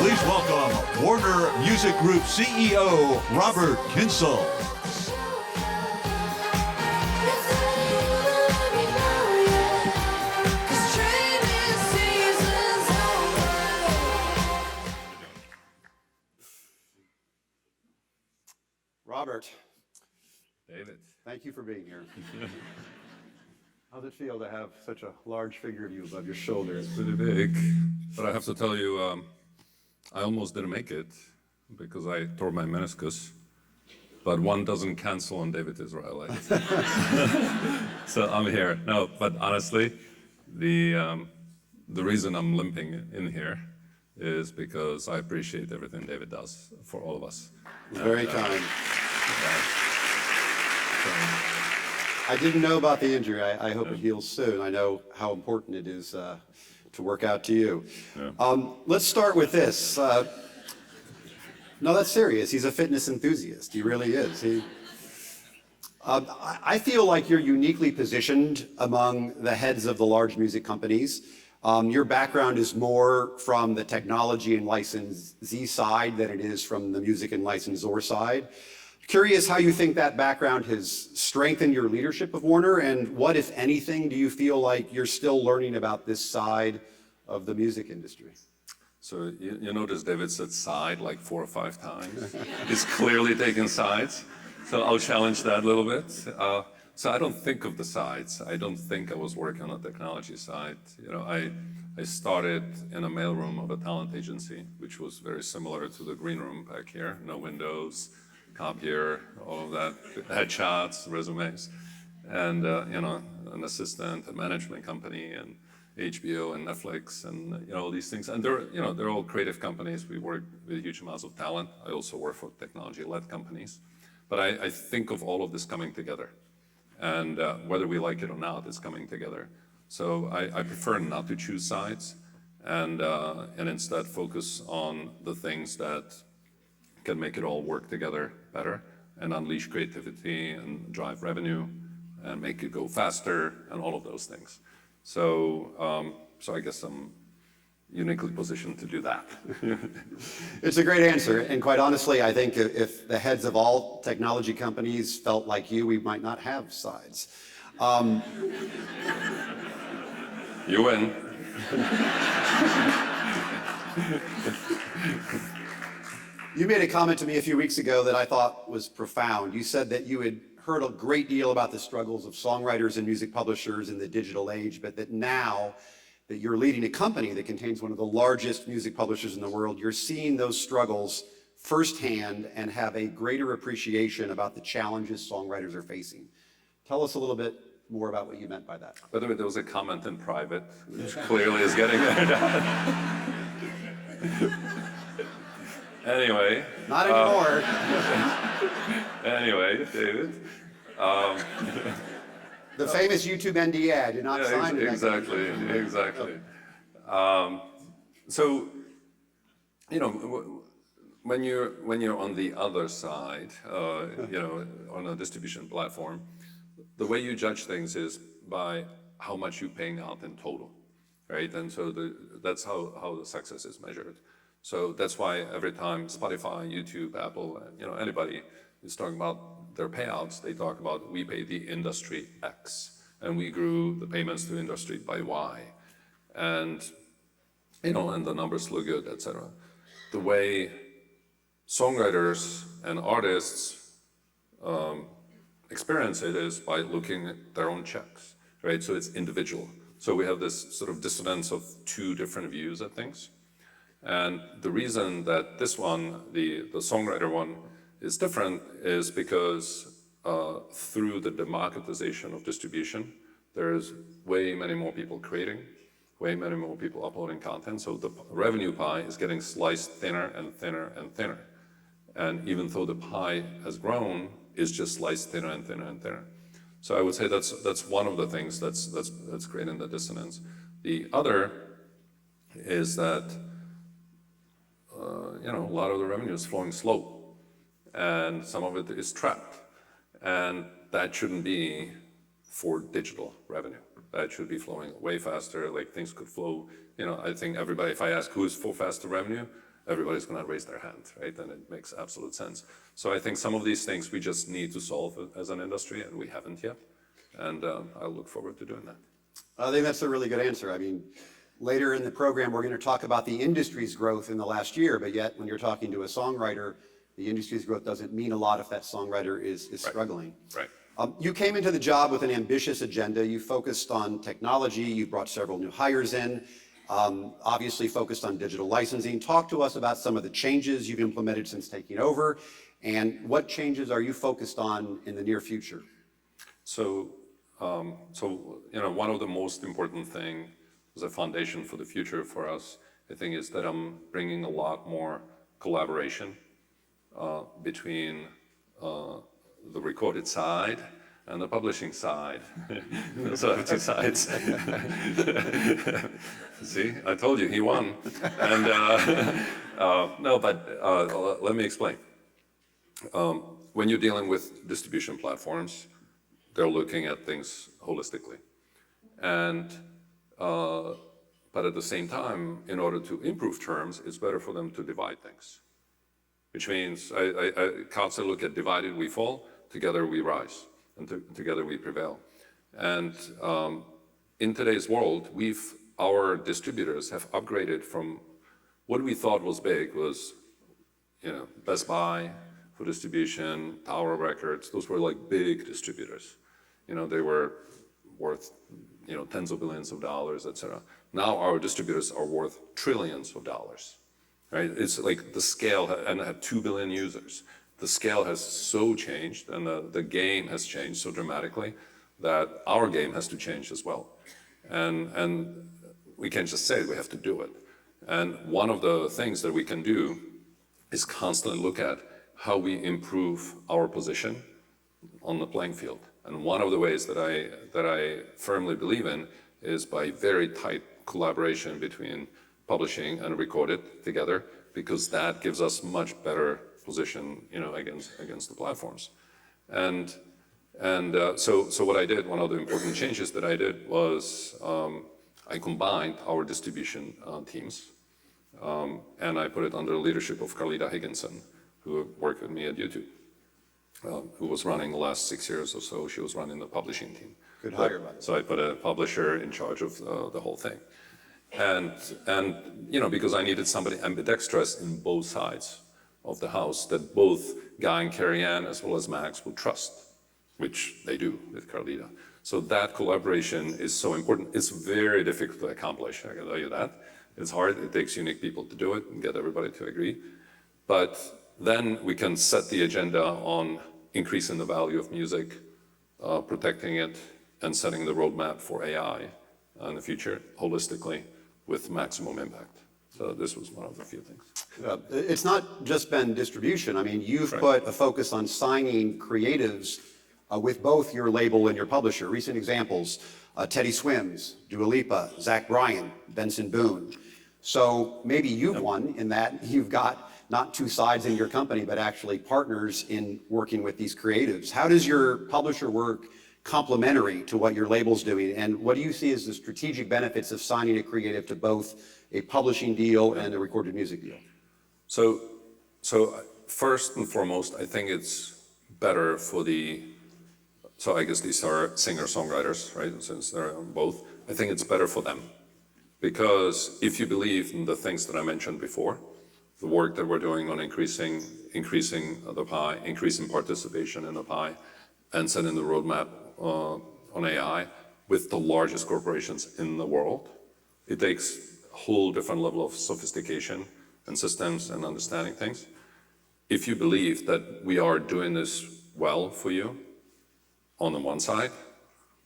Please welcome Warner Music Group CEO, Robert Kyncl. Robert, David. thank you for being here. How's it feel to have such a large figure of you above your shoulders? Pretty big, but I have to tell you, I almost didn't make it because I tore my meniscus. But one doesn't cancel on David Israelite. So I'm here. No, but honestly, the reason I'm limping in here is because I appreciate everything David does for all of us. Very kind. I didn't know about the injury. I hope it heals soon. I know how important it is to work out to you. Yeah. Let's start with this. No, that's serious. He's a fitness enthusiast. He really is. I feel like you're uniquely positioned among the heads of the large music companies. Your background is more from the technology and licensee side than it is from the music and licensor side. Curious how you think that background has strengthened your leadership of Warner, and what, if anything, do you feel like you're still learning about this side of the music industry? So you notice David said side like 4 or 5 times. He's clearly taking sides. So I'll challenge that a little bit. So I don't think of the sides. I don't think I was working on the technology side. You know, I started in a mailroom of a talent agency, which was very similar to the green room back here. No windows, copier, all of that, headshots, resumes, and you know, an assistant, a management company, and HBO and Netflix, and you know, all these things. And they're all creative companies. We work with huge amounts of talent. I also work for technology-led companies, but I think of all of this coming together, and whether we like it or not, it's coming together. So I prefer not to choose sides, and instead focus on the things that can make it all work together better and unleash creativity and drive revenue and make it go faster and all of those things. So, so I guess I'm uniquely positioned to do that. It's a great answer, and quite honestly, I think if the heads of all technology companies felt like you, we might not have sides. You win. You made a comment to me a few weeks ago that I thought was profound. You said that you had heard a great deal about the struggles of songwriters and music publishers in the digital age, but that now that you're leading a company that contains one of the largest music publishers in the world, you're seeing those struggles firsthand and have a greater appreciation about the challenges songwriters are facing. Tell us a little bit more about what you meant by that. By the way, there was a comment in private, which clearly is getting there. Anyway. Not anymore. Anyway, David. The famous YouTube NDA, I did not sign it. Exactly. So, you know, when you're on the other side, you know, on a distribution platform, the way you judge things is by how much you're paying out in total, right? And so that's how the success is measured. So that's why every time Spotify, YouTube, Apple, you know, anybody is talking about their payouts, they talk about we pay the industry X, and we grew the payments to industry by Y, and you know, and the numbers look good, etc. The way songwriters and artists experience it is by looking at their own checks, right? So it's individual. So we have this sort of dissonance of 2 different views at things. And the reason that this one, the songwriter one, is different is because through the democratization of distribution, there's way many more people creating, way many more people uploading content. So the revenue pie is getting sliced thinner and thinner and thinner. And even though the pie has grown, it's just sliced thinner and thinner and thinner. So I would say that's one of the things that's creating the dissonance. The other is that you know, a lot of the revenue is flowing slow, and some of it is trapped, and that shouldn't be for digital revenue. That should be flowing way faster. Like things could flow. You know, I think everybody, if I ask who's for faster revenue, everybody's going to raise their hand, right? And it makes absolute sense. So I think some of these things we just need to solve as an industry, and we haven't yet. And I look forward to doing that. I think that's a really good answer. I mean, later in the program, we're going to talk about the industry's growth in the last year, but yet when you're talking to a songwriter, the industry's growth doesn't mean a lot if that songwriter is struggling. Right. You came into the job with an ambitious agenda. You focused on technology. You brought several new hires in, obviously focused on digital licensing. Talk to us about some of the changes you've implemented since taking over, and what changes are you focused on in the near future? So, one of the most important things as a foundation for the future for us, I think, is that I'm bringing a lot more collaboration between the recorded side and the publishing side. So I have two sides. See, I told you, he won. And no, but let me explain. When you're dealing with distribution platforms, they're looking at things holistically. And but at the same time, in order to improve terms, it's better for them to divide things. Which means I constantly look at divided we fall, together we rise, and together we prevail. And in today's world, our distributors have upgraded from what we thought was big was, Best Buy for distribution, Tower Records. Those were like big distributors. They were worth, tens of billions of dollars, et cetera. Now our distributors are worth trillions of dollars. Right? It's like the scale, and have 2 billion users. The scale has so changed, and the game has changed so dramatically that our game has to change as well. And we can't just say it, we have to do it. And one of the things that we can do is constantly look at how we improve our position on the playing field. And one of the ways that I firmly believe in is by very tight collaboration between publishing and recorded together, because that gives us much better position, against the platforms. And so what I did, one of the important changes that I did was I combined our distribution teams, and I put it under the leadership of Carlita Higginson, who worked with me at YouTube, who was running the last 6 years or so. She was running the publishing team. Good hire, by the way. So I put a publisher in charge of the whole thing. And because I needed somebody ambidextrous in both sides of the house that both Guy and Carrie Ann as well as Max would trust, which they do with Carlita. So that collaboration is so important. It's very difficult to accomplish, I can tell you that. It's hard, it takes unique people to do it and get everybody to agree. But then we can set the agenda on increasing the value of music, protecting it, and setting the roadmap for AI in the future holistically with maximum impact. So this was one of the few things. It's not just been distribution. I mean, you've put a focus on signing creatives with both your label and your publisher. Recent examples, Teddy Swims, Dua Lipa, Zach Bryan, Benson Boone. So maybe you've won in that you've got not two sides in your company, but actually partners in working with these creatives. How does your publisher work complementary to what your label's doing? And what do you see as the strategic benefits of signing a creative to both a publishing deal and a recorded music deal? So first and foremost, I think it's better for so I guess these are singer-songwriters, right? Since they're both, I think it's better for them. Because if you believe in the things that I mentioned before, the work that we're doing on increasing the pie, increasing participation in the pie, and setting the roadmap on AI with the largest corporations in the world, it takes a whole different level of sophistication and systems and understanding things. If you believe that we are doing this well for you on the one side,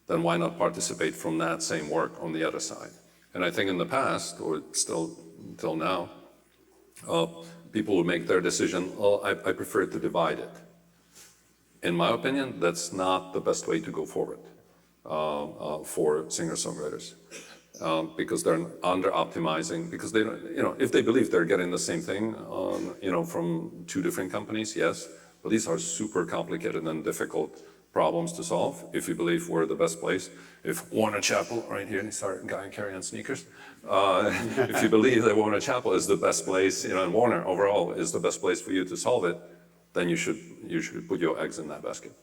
then why not participate from that same work on the other side? And I think in the past, or still until now, people would make their decision, I prefer to divide it. In my opinion, that's not the best way to go forward for singer-songwriters, because they're under-optimizing, because they don't, if they believe they're getting the same thing from two different companies, yes, but these are super complicated and difficult problems to solve. If you believe we're the best place, if Warner Chappell, right here, sorry, guy carrying sneakers. If you believe that Warner Chappell is the best place, and Warner overall is the best place for you to solve it, then you should put your eggs in that basket.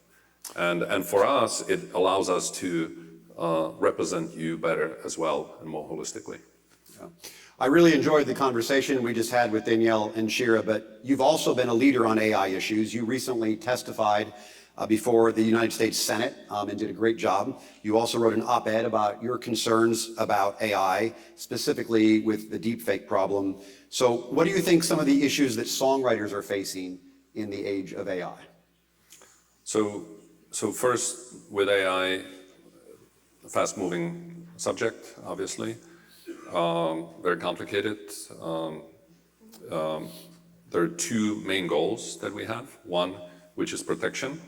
And for us, it allows us to represent you better as well and more holistically. Yeah. I really enjoyed the conversation we just had with Danielle and Shira, but you've also been a leader on AI issues. You recently testified before the United States Senate and did a great job. You also wrote an op-ed about your concerns about AI, specifically with the deepfake problem. So what do you think some of the issues that songwriters are facing in the age of AI? So first, with AI, a fast-moving subject, obviously, very complicated. There are two main goals that we have. One, which is protection,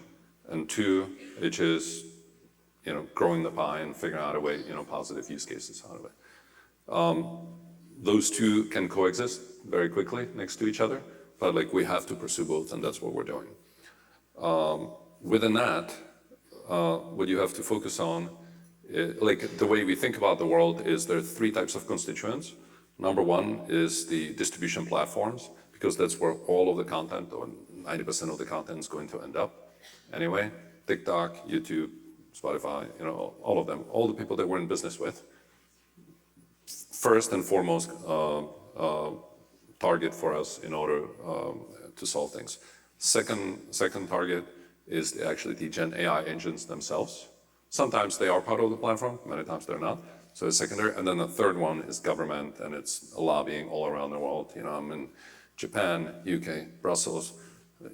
and two, which is, growing the pie and figuring out a way, positive use cases out of it. Those two can coexist very quickly next to each other, but we have to pursue both, and that's what we're doing. Within that, what you have to focus on, the way we think about the world is there are three types of constituents. Number one is the distribution platforms, because that's where all of the content, or 90% of the content, is going to end up anyway. TikTok, YouTube, Spotify, all of them, all the people that we're in business with. First and foremost, target for us in order to solve things. Second target is actually the Gen AI engines themselves. Sometimes they are part of the platform, many times they're not. So it's secondary. And then the third one is government, and it's lobbying all around the world. I'm in Japan, UK, Brussels,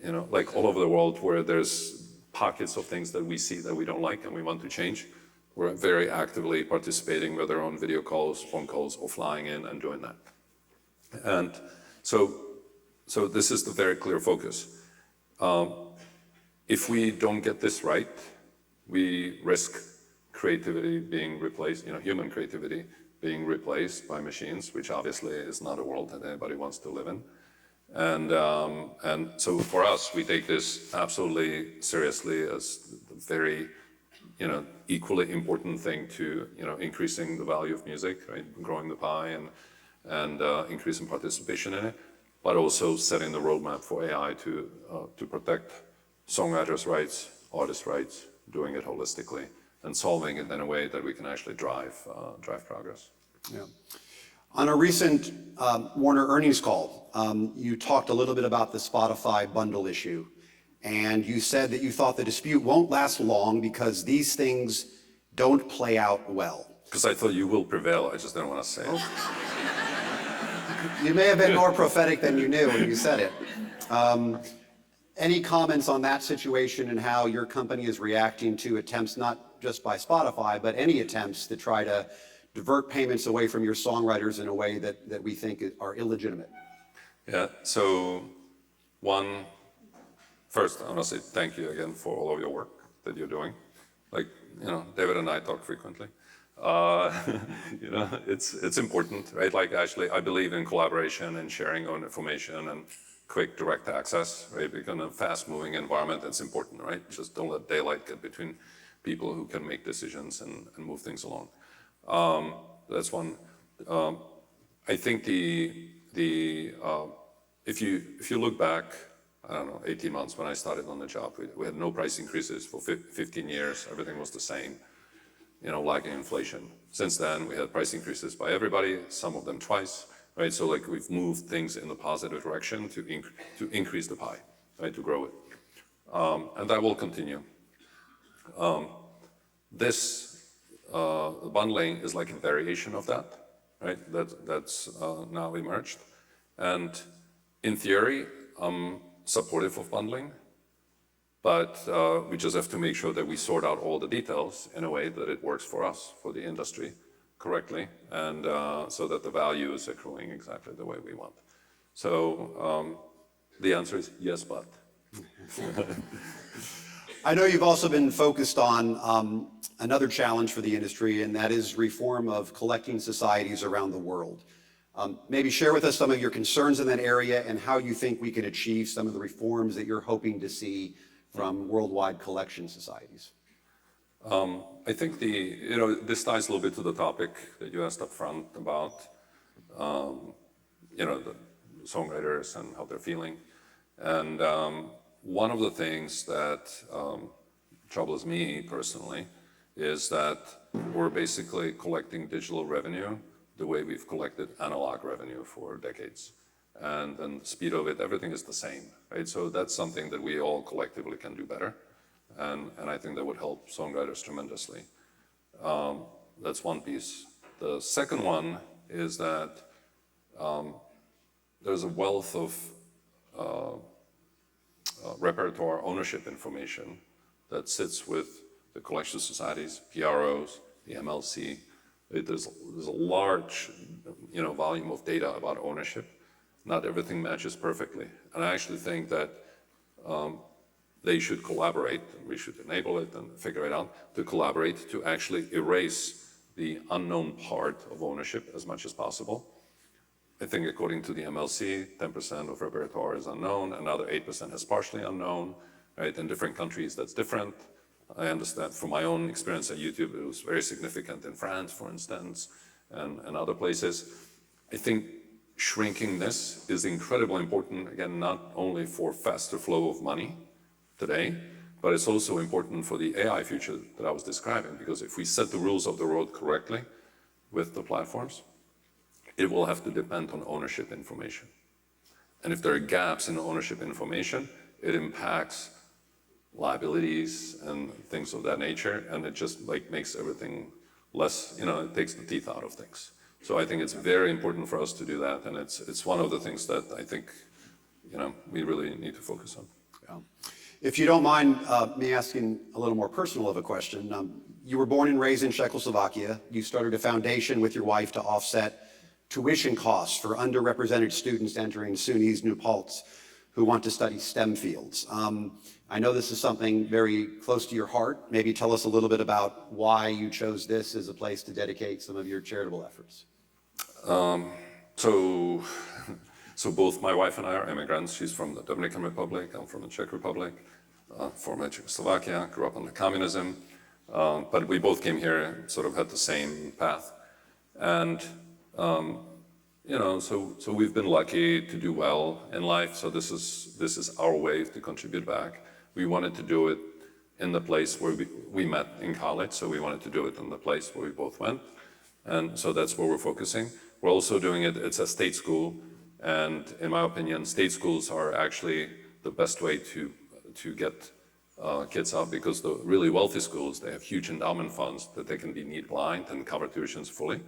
all over the world where there's pockets of things that we see that we don't like and we want to change. We're very actively participating with our own video calls, phone calls, or flying in and doing that. And so this is the very clear focus. If we don't get this right, we risk creativity being replaced, human creativity being replaced by machines, which obviously is not a world that anybody wants to live in. And so for us, we take this absolutely seriously as a very, equally important thing to, increasing the value of music, right? Growing the pie and increasing participation in it, but also setting the roadmap for AI to protect songwriters' rights, artists' rights, doing it holistically, and solving it in a way that we can actually drive progress. Yeah. On a recent Warner earnings call, you talked a little bit about the Spotify bundle issue, and you said that you thought the dispute won't last long because these things don't play out well. Because I thought you will prevail, I just didn't want to say it. You may have been more prophetic than you knew when you said it. Any comments on that situation and how your company is reacting to attempts, not just by Spotify, but any attempts to try to divert payments away from your songwriters in a way that we think are illegitimate? Yeah, so first, I want to say thank you again for all of your work that you're doing. David and I talk frequently. It's important, right? Actually, I believe in collaboration and sharing own information and quick direct access, right? Because in a fast-moving environment, that's important, right? Just don't let daylight get between people who can make decisions and move things along. That's one. I think if you look back, I don't know, 18 months when I started on the job, we had no price increases for 15 years. Everything was the same, lacking inflation. Since then, we had price increases by everybody, some of them twice. Right, so we've moved things in the positive direction to increase the pie, right, to grow it, and that will continue. This bundling is like a variation of that, right? That's now emerged, and in theory, I'm supportive of bundling, but we just have to make sure that we sort out all the details in a way that it works for us, for the industry, correctly, and so that the value is accruing exactly the way we want. So the answer is yes, but. I know you've also been focused on another challenge for the industry, and that is reform of collecting societies around the world. Maybe share with us some of your concerns in that area and how you think we can achieve some of the reforms that you're hoping to see from worldwide collection societies? I think this ties a little bit to the topic that you asked up front about, the songwriters and how they're feeling. And one of the things that troubles me personally is that we're basically collecting digital revenue the way we've collected analog revenue for decades. And then the speed of it, everything is the same, right? So that's something that we all collectively can do better. And I think that would help songwriters tremendously. That's one piece. The second one is that there's a wealth of repertoire ownership information that sits with the collection societies, PROs, the MLC. There's a large volume of data about ownership. Not everything matches perfectly. And I actually think that they should collaborate, and we should enable it and figure it out, to collaborate to actually erase the unknown part of ownership as much as possible. I think according to the MLC, 10% of repertoire is unknown, another 8% is partially unknown, right? In different countries, that's different. I understand from my own experience at YouTube, it was very significant in France, for instance, and other places. I think shrinking this is incredibly important, again, not only for faster flow of money today, but it's also important for the AI future that I was describing, because if we set the rules of the road correctly with the platforms, it will have to depend on ownership information. And if there are gaps in ownership information, it impacts liabilities and things of that nature, and it just makes everything less, it takes the teeth out of things. So I think it's very important for us to do that, and it's one of the things that I think, we really need to focus on. Yeah. If you don't mind me asking a little more personal of a question, you were born and raised in Czechoslovakia. You started a foundation with your wife to offset tuition costs for underrepresented students entering SUNY's New Paltz who want to study STEM fields. I know this is something very close to your heart. Maybe tell us a little bit about why you chose this as a place to dedicate some of your charitable efforts. So both my wife and I are immigrants. She's from the Dominican Republic, I'm from the Czech Republic, former Czechoslovakia, grew up under communism, but we both came here and sort of had the same path. And so we've been lucky to do well in life. So this is our way to contribute back. We wanted to do it in the place where we met in college. So we wanted to do it in the place where we both went. And so that's where we're focusing. We're also doing it, it's a state school. And in my opinion, state schools are actually the best way to get kids out, because the really wealthy schools, they have huge endowment funds that they can be need blind and cover tuitions fully.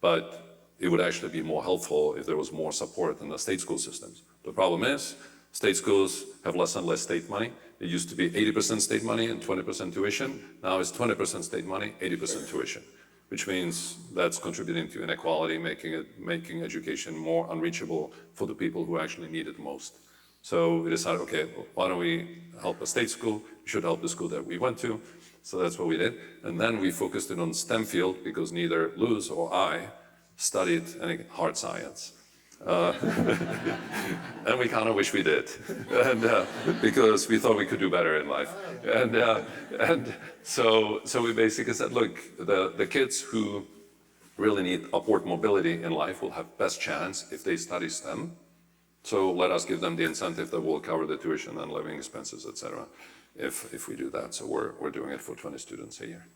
But it would actually be more helpful if there was more support in the state school systems. The problem is, state schools have less and less state money. It used to be 80% state money and 20% tuition. Now it's 20% state money, 80% tuition, which means that's contributing to inequality, making education more unreachable for the people who actually need it most. So we decided, okay, well, why don't we help a state school? We should help the school that we went to. So that's what we did. And then we focused in on STEM field, because neither Luz or I studied any hard science. And we kind of wish we did, and because we thought we could do better in life. And so we basically said, look, the kids who really need upward mobility in life will have best chance if they study STEM. So let us give them the incentive that will cover the tuition and living expenses, etc. If we do that. So we're doing it for 20 students a year.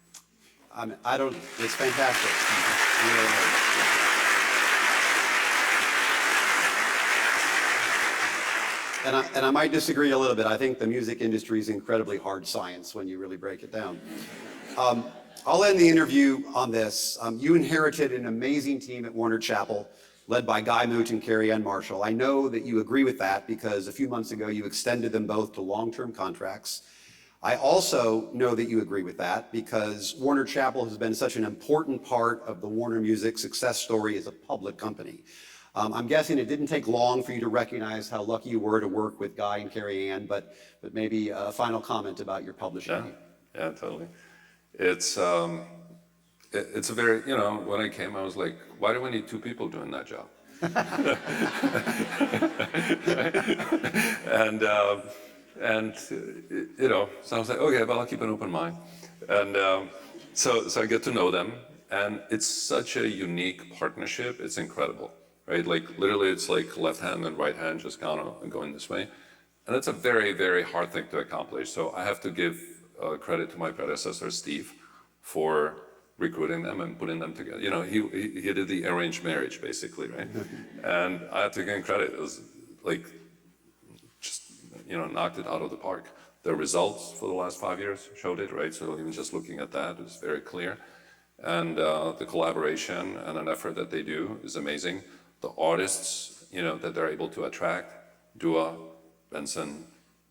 It's fantastic. And I might disagree a little bit. I think the music industry is incredibly hard science when you really break it down. I'll end the interview on this. You inherited an amazing team at Warner Chappell, led by Guy Moot and Carrie Ann Marshall. I know that you agree with that because a few months ago you extended them both to long-term contracts. I also know that you agree with that because Warner Chappell has been such an important part of the Warner Music success story as a public company. I'm guessing it didn't take long for you to recognize how lucky you were to work with Guy and Carrie Ann, but maybe a final comment about your publishing. Yeah, totally. It's a very, when I came, I was like, why do we need two people doing that job? And, so I was like, okay, well, I'll keep an open mind. And so I get to know them. And it's such a unique partnership. It's incredible, right? Like literally it's like left hand and right hand just kind of going this way. And it's a very, very hard thing to accomplish. So I have to give credit to my predecessor, Steve, for recruiting them and putting them together. He did the arranged marriage basically, right? And I have to give him credit. It was like, just, knocked it out of the park. The results for the last 5 years showed it, right? So even just looking at that, it's very clear. And the collaboration and an effort that they do is amazing. The artists, that they're able to attract, Dua, Benson,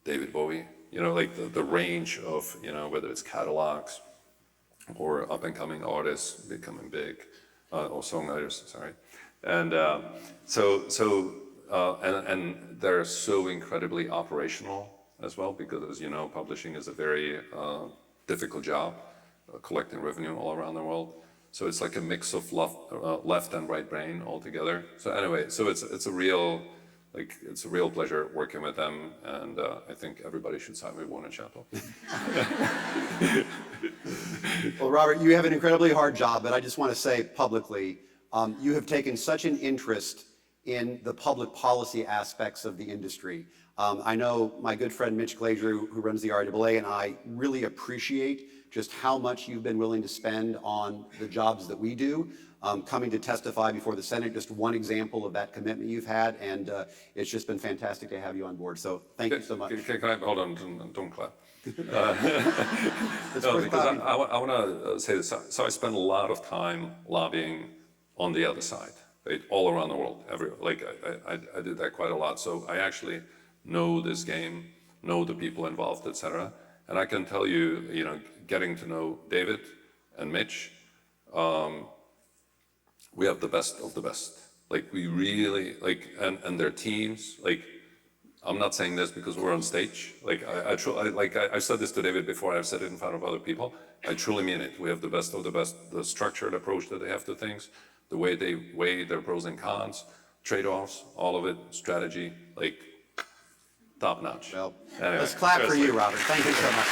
David Bowie, like the range of, whether it's catalogs or up and coming artists becoming big, or songwriters, sorry. And and they're so incredibly operational as well, because as you know, publishing is a very difficult job, collecting revenue all around the world. So it's like a mix of left and right brain all together. So anyway, so it's a real pleasure working with them, and I think everybody should sign with Warner Chappell. Well, Robert, you have an incredibly hard job, but I just want to say publicly, you have taken such an interest in the public policy aspects of the industry. I know my good friend Mitch Glazier, who runs the RIAA, and I really appreciate just how much you've been willing to spend on the jobs that we do. Coming to testify before the Senate, just one example of that commitment you've had, and it's just been fantastic to have you on board. So thank you so much. Can I hold on? Don't clap. No, because I want to say this. So I spent a lot of time lobbying on the other side, right? All around the world. I did that quite a lot. So I actually know this game, know the people involved, etc. And I can tell you, getting to know David and Mitch, we have the best of the best. Like we really and their teams. Like I'm not saying this because we're on stage. Like I've said this to David before. I've said it in front of other people. I truly mean it. We have the best of the best. The structured approach that they have to things, the way they weigh their pros and cons, trade-offs, all of it, strategy, like top notch. Well, anyway, let's clap for you, Robert. Thank you so much.